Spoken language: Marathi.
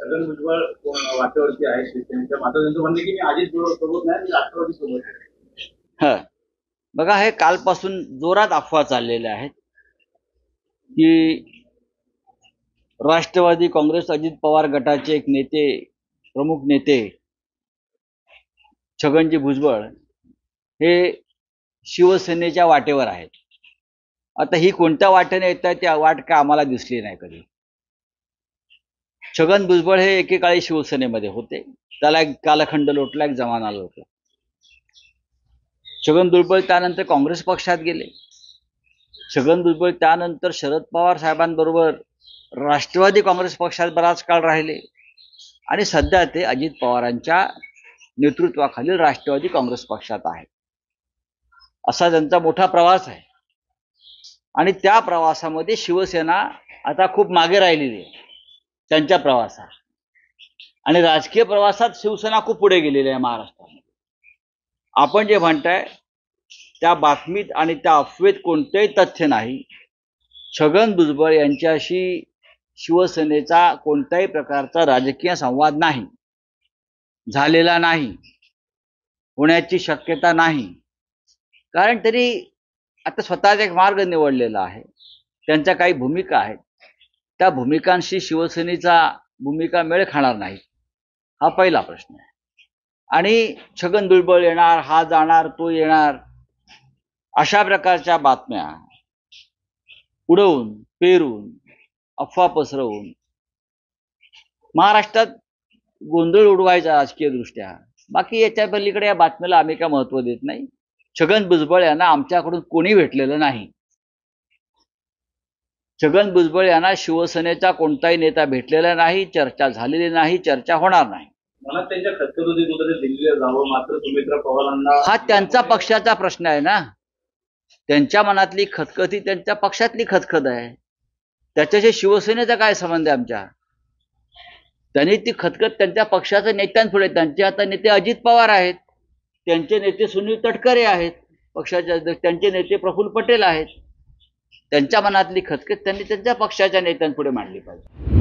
छगन भुजबळ वाटेवरती आहे शिवसेनेच्या, मात्र त्यांचं म्हणणं की मी अजित सोबत नाही, मी राष्ट्रवादी सोबत आहे. बघा, हे कालपासून जोरात अफवा चाललेल्या आहेत की राष्ट्रवादी काँग्रेस अजित पवार गटाचे एक नेते, प्रमुख नेते छगनजी भुजबळ हे शिवसेनेच्या वाटेवर आहेत. आता ही कोणत्या वाटेने येत आहे, त्या वाट काय आम्हाला दिसली नाही कधी. छगन भुजबळ हे एकेकाळी शिवसेनेमध्ये होते, त्याला एक कालखंड लोटला, एक जमाना लोटला. छगन भुजबळ त्यानंतर काँग्रेस पक्षात गेले. छगन भुजबळ त्यानंतर शरद पवार साहेबांबरोबर राष्ट्रवादी काँग्रेस पक्षात बराच काळ राहिले आणि सध्या ते अजित पवारांच्या नेतृत्वाखालील राष्ट्रवादी काँग्रेस पक्षात आहे. असा त्यांचा मोठा प्रवास आहे आणि त्या प्रवासामध्ये शिवसेना आता खूप मागे राहिलेली आहे त्यांच्या प्रवासात, आणि राजकीय प्रवासात शिवसेना खूप पुढे गेलेली आहे महाराष्ट्रामध्ये. आपण जे म्हणताय त्या बातमीत आणि त्या अफवेत कोणतेही तथ्य नाही. छगन भुजबळ यांच्याशी शिवसेनेचा कोणत्याही प्रकारचा राजकीय संवाद नाही, झालेला नाही, होण्याची शक्यता नाही. कारण तरी आता स्वतःचा एक मार्ग निवडलेला आहे, त्यांच्या काही भूमिका आहेत, त्या भूमिकांशी शिवसेनेचा भूमिका मेळ खाणार नाही, हा पहिला प्रश्न आहे. आणि छगन भुजबळ येणार, हा जाणार, तो येणार, अशा प्रकारच्या बातम्या उडवून पेरून अफवा पसरवून महाराष्ट्रात गोंधळ उडवायचा राजकीय दृष्ट्या. बाकी याच्या पलीकडे या बातमीला आम्ही काय महत्व देत नाही. छगन भुजबळ यांना आमच्याकडून कोणी भेटलेलं नाही. छगन भुजबळ यांना शिवसेनेचा कोणताही नेता भेटलेला नाही, चर्चा झालेली नाही, चर्चा होणार नाही. मला त्यांच्या खतखत होती कुठे दिल्लीला जावं, मात्र सुमित्रा पवारांना. हा त्यांचा पक्षाचा प्रश्न आहे ना. त्यांच्या मनातली खतखत ही त्यांच्या पक्षातली खतखत आहे, त्याच्याशी शिवसेनेचा काय संबंध आहे आमच्या. त्यांनी ती खतखत त्यांच्या पक्षाच्या नेत्यांपुढे, त्यांचे आता नेते अजित पवार आहेत, त्यांचे नेते सुनील तटकरे आहेत पक्षाचे, त्यांचे नेते प्रफुल्ल पटेल आहेत. त्यांच्या मनातली खतखत त्यांनी त्यांच्या पक्षाच्या नेत्यांपुढे मांडली पाहिजे.